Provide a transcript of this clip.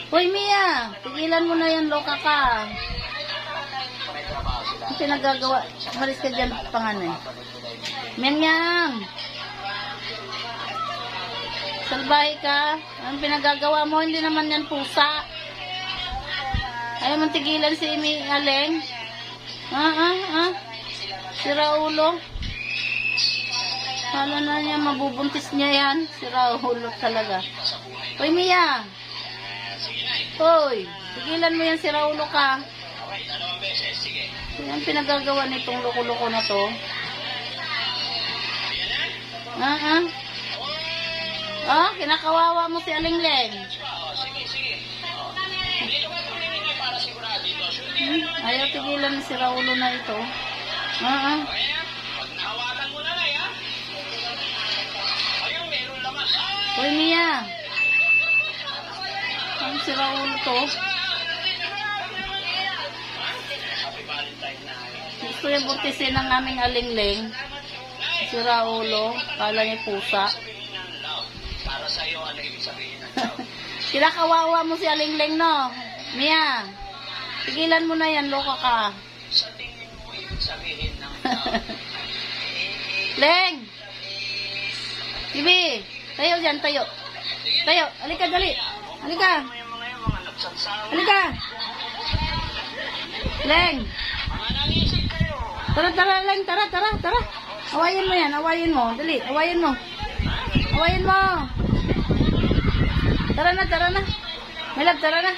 Hoy, Mia! Tigilan mo na yan, loka ka. Ang pinagagawa. Malis ka dyan, panganay. Menyang! Salbahe ka. Ang pinagagawa mo, hindi naman yan pusa. Ayaw mong tigilan si Imi Aleng. Sira ulo. Hala na niya, mabubuntis niya yan. Sira ulo talaga. Hoy, Mia! Hoy! Tigilan mo yan, sira ulo ka. Yan pinagagawa nitong loko-loko na to. Kinakawawa mo si Alingleng. Ayaw tigilan si Raulo na ito. Hoy, Mia. Ang si Raulo to. Gusto yung buntisin ng aming Alingleng. Si Raulo. Kala niya pusa. Para sa'yo, ano ibig sabihin ng Kinakawawa mo si Alingleng, no? Mia, tigilan mo na yan, loka ka. Sa tingin mo ibig sabihin ng Leng! Bibi, tayo dyan, tayo. Tayo, halika, dali. Halika. Halika. Leng! Tara, tara, Leng, tara. Awayin mo yan, awayin mo. Dali, awayin mo. Awayin mo. Tara na. May love, tara na.